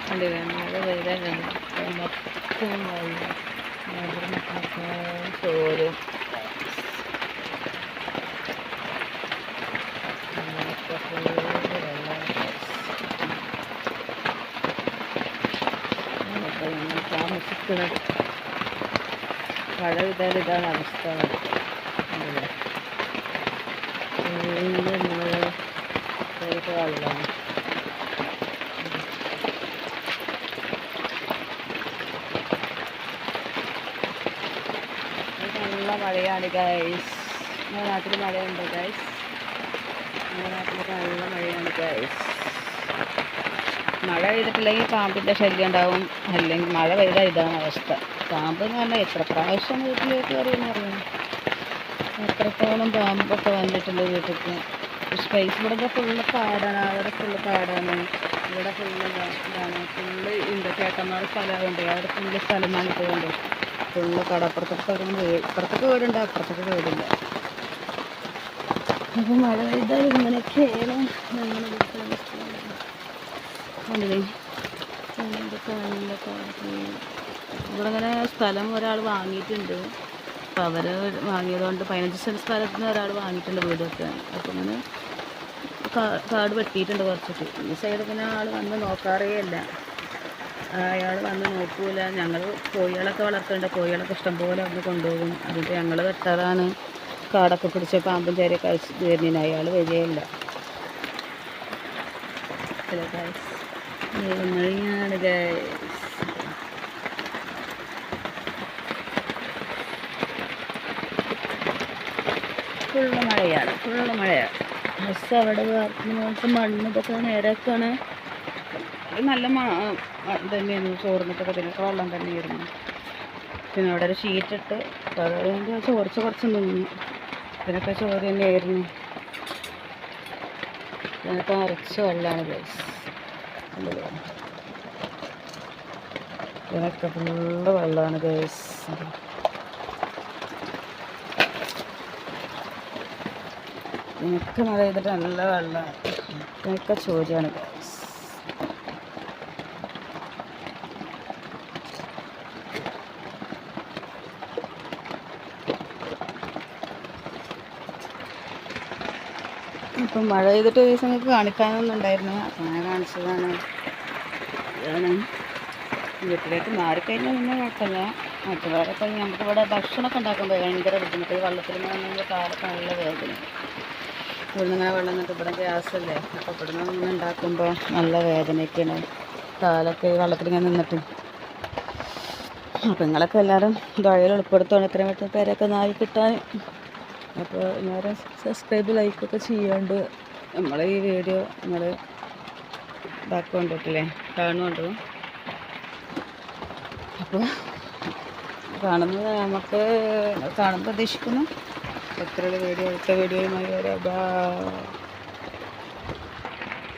കണ്ടില്ലേ മഴ പെയ്താൽ മൊത്തം ചോരും താമസിക്കുന്നത് മഴ പെയ്താൽ ഇതാണ് അവസ്ഥ. വെള്ളമാണ് നല്ല മഴയാണ് ഗൈസ്. നമ്മുടെ നാട്ടിൽ മഴയുണ്ട് ഗൈസ്. നമ്മുടെ നാട്ടിലൊക്കെ നല്ല മഴയാണ് ഗൈസ്. മഴ പെയ്തിട്ടില്ലെങ്കിൽ പാമ്പിൻ്റെ ശല്യം ഉണ്ടാവും. അല്ലെങ്കിൽ മഴ പെയ്താൽ ഇതാണ് അവസ്ഥ. പാമ്പ് എന്ന് പറഞ്ഞാൽ എത്ര പ്രാവശ്യം വീട്ടിലേക്ക് കയറിയെന്ന് പറയുന്നു. എത്രത്തോളം പാമ്പൊക്കെ വന്നിട്ടുണ്ട് വീട്ടിലേക്ക്. സ്പേസ് ഇവിടെ ഫുള്ള് കാടാണ്. അവിടെ ഫുള്ള് കാടാണ്. ഇവിടെ ഫുള്ള് ഇതാണ്. ഫുള്ള് ഉണ്ട് ചേട്ടന്മാർ സ്ഥലമുണ്ട്. അവിടെ ഫുള്ള് സ്ഥലമാണ് ഇതുകൊണ്ട് ഫുള്ള് കടപ്പുറത്തൊക്കെ ഇപ്പുറത്തൊക്കെ വീടുണ്ട്, അപ്പുറത്തൊക്കെ വീടില്ല. അപ്പോൾ മഴ പെയ്താൽ ഇങ്ങനെയൊക്കെയാണ് ഞങ്ങളുടെ വീട്ടിലെ അവസ്ഥ. കണ്ടില്ലേ ഇവിടെ ഇങ്ങനെ സ്ഥലം ഒരാൾ വാങ്ങിയിട്ടുണ്ട്. അപ്പോൾ അവർ വാങ്ങിയതുകൊണ്ട് 15 സെൻറ്റ് സ്ഥലത്തിന് ഒരാൾ വാങ്ങിയിട്ടുണ്ട് വീട് വെക്കാൻ. അപ്പോൾ ഇങ്ങനെ കാട് വെട്ടിയിട്ടുണ്ട് കുറച്ചിട്ട്. ഈ സൈഡ് പിന്നെ ആൾ വന്ന് നോക്കാറേ ഇല്ല. അയാൾ വന്ന് നോക്കൂല. ഞങ്ങൾ കോഴികളൊക്കെ വളർത്തുന്നുണ്ട്. കോഴികളൊക്കെ ഇഷ്ടംപോലെ വന്ന് കൊണ്ടുപോകും. അതിൻ്റെ ഞങ്ങൾ വെട്ടാറാണ്. കാടൊക്കെ പിടിച്ച് പാമ്പും ചേരയൊക്കെ കഴിച്ച് വരുന്നതിന് അയാൾ വരികയില്ല. മഴയാണ് ഗൈസ്. ഫുള്ള് മഴയാണ്, ഫുള്ള് മഴയാണ്. ബസ് അവിടെ വാർത്ത മണ്ണ് ഇതൊക്കെ നേരൊക്കെയാണ്. നല്ല തന്നെയായിരുന്നു. ചോർന്നിട്ടൊക്കെ ഇതിനൊക്കെ വെള്ളം തന്നെയായിരുന്നു. പിന്നെ അവിടെ ഒരു ഷീറ്റിട്ട് അപ്പോൾ അതുകൊണ്ട് കുറച്ച് നിന്നു. ഇതിനൊക്കെ ചോറ് തന്നെയായിരുന്നു. ഇതിനൊക്കെ നിറച്ച് വെള്ളമാണ് ഗൈസ്. ഇതിനൊക്കെ ഫുള്ള് വെള്ളമാണ് ഗൈസ്. ഇതിനൊക്കെ മഴ ചെയ്തിട്ട് നല്ല വെള്ളമാണ്. ഇതിനൊക്കെ ചോരയാണ് ഗൈസ്. ഇപ്പം മഴ ചെയ്തിട്ട് ഒരു ദിവസം നിങ്ങൾക്ക് കാണിക്കാനൊന്നും ഉണ്ടായിരുന്നു. അപ്പം ഞാൻ കാണിച്ചതാണ്. ഇതാണ് വീട്ടിലേക്ക് മാറിക്കഴിഞ്ഞാൽ പിന്നെ കുഴപ്പമില്ല. മറ്റുള്ളവരൊക്കെ നമുക്ക് ഇവിടെ ഭക്ഷണമൊക്കെ ഉണ്ടാക്കുമ്പോൾ ഭയങ്കര ബുദ്ധിമുട്ട്. ഈ വെള്ളത്തിൽ നിന്ന് കാലൊക്കെ നല്ല വേദന. ഇവിടെ നിന്ന് വെള്ളം നിന്നിട്ട് ഇവിടെ ഗ്യാസല്ലേ. അപ്പോൾ ഇവിടെ നിന്ന് ഇങ്ങനെ ഉണ്ടാക്കുമ്പോൾ നല്ല വേദനയൊക്കെയാണ്. കാലൊക്കെ ഈ വെള്ളത്തിലിങ്ങനെ നിന്നിട്ട്. അപ്പോൾ നിങ്ങളൊക്കെ എല്ലാവരും ദുആയിൽ ഉൾപ്പെടുത്തുകയാണ് ഇത്രയും പെട്ടെന്ന് പേരൊക്കെ നായി കിട്ടാൻ. അപ്പോൾ എല്ലാവരും സബ്സ്ക്രൈബ് ലൈക്കൊക്കെ ചെയ്യാണ്ട് നമ്മൾ ഈ വീഡിയോ നിങ്ങൾ ഇതാക്കൊണ്ടിട്ടില്ലേ കാണുന്നുണ്ട്. അപ്പോൾ കാണുന്നത് നമുക്ക് കാണുമ്പോൾ പ്രതീക്ഷിക്കുന്നു. എത്രയുള്ള വീഡിയോ അടുത്ത വീഡിയോയുമായി വരാം. ബൈ.